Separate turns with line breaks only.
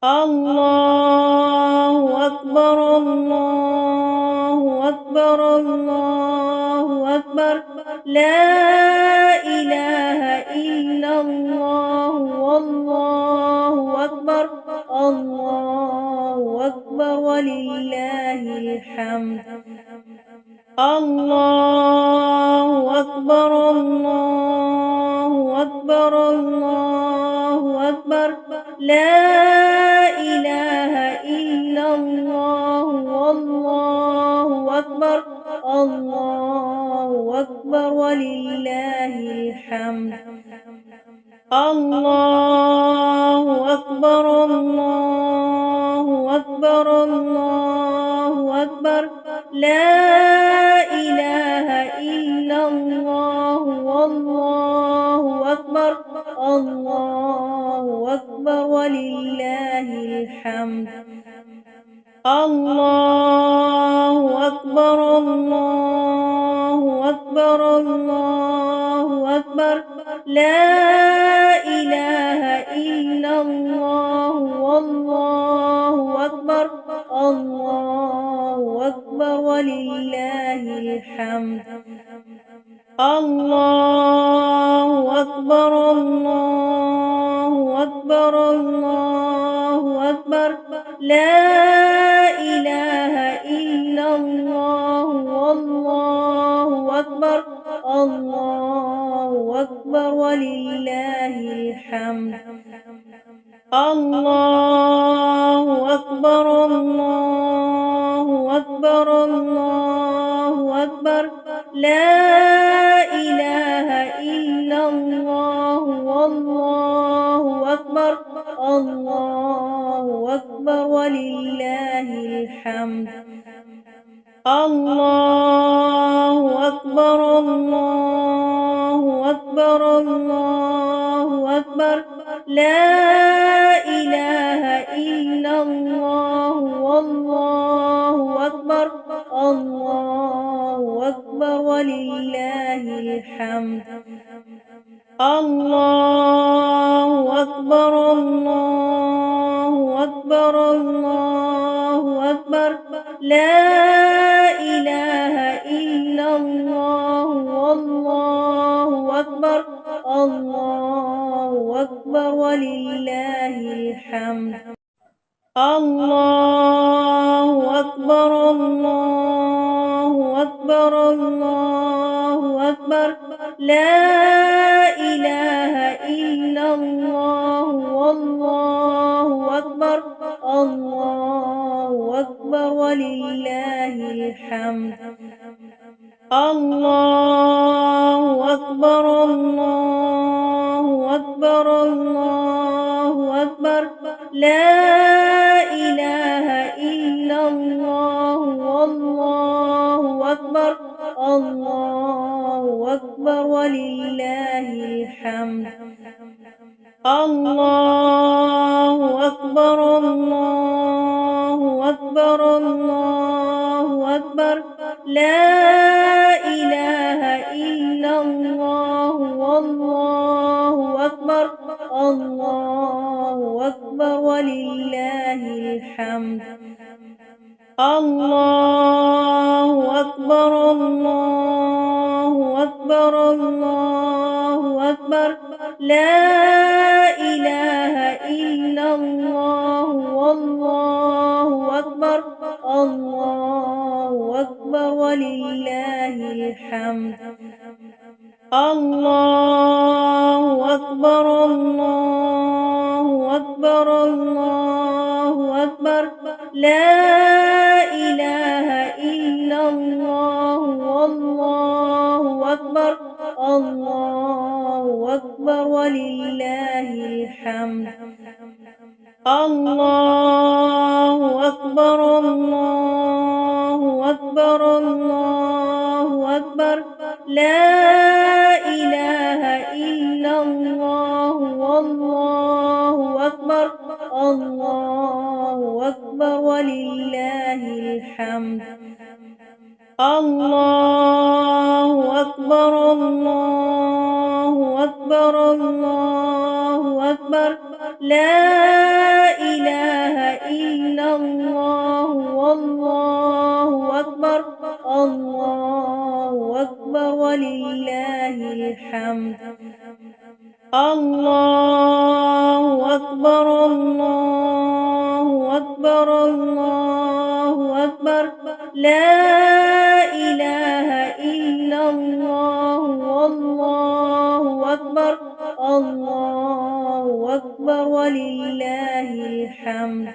الله أكبر الله أكبر الله أكبر لا إله إلا الله والله أكبر الله أكبر ولله الحمد الله أكبر الله أكبر الله أكبر لا إله إلا الله والله أكبر الله أكبر ولله الحمد الله أكبر الله أكبر الله أكبر لا إله إلا الله والله أكبر الله أكبر ولله الحمد الله أكبر الله أكبر الله أكبر لا إله إلا الله والله أكبر الله أكبر ولله الحمد الله أكبر الله أكبر الله أكبر لا إله إلا الله والله أكبر الله أكبر ولله الحمد الله أكبر الله أكبر الله أكبر لا إله إلا الله والله أكبر الله أكبر ولله الحمد الله أكبر الله أكبر الله أكبر لا إله إلا الله والله أكبر الله أكبر ولله الحمد الله أكبر الله أكبر الله أكبر لا إله إلا الله والله أكبر الله أكبر ولله الحمد الله أكبر الله أكبر الله أكبر لا إله إلا الله والله أكبر الله أكبر ولله الحمد الله أكبر الله أكبر الله أكبر لا إله إلا الله والله أكبر الله أكبر ولله الحمد الله أكبر الله أكبر الله أكبر لا إله إلا الله والله أكبر الله أكبر ولله الحمد الله أكبر الله أكبر الله أكبر لا إله إلا الله والله أكبر الله أكبر ولله الحمد الله أكبر الله أكبر الله أكبر لا إله إلا الله والله أكبر الله أكبر ولله الحمد الله أكبر الله أكبر الله أكبر لا إله إلا الله والله أكبر الله أكبر ولله الحمد الله أكبر الله أكبر الله أكبر لا إله ولله الحمد. الله أكبر الله أكبر الله أكبر. لا إله إلا الله والله أكبر. الله أكبر ولله الحمد.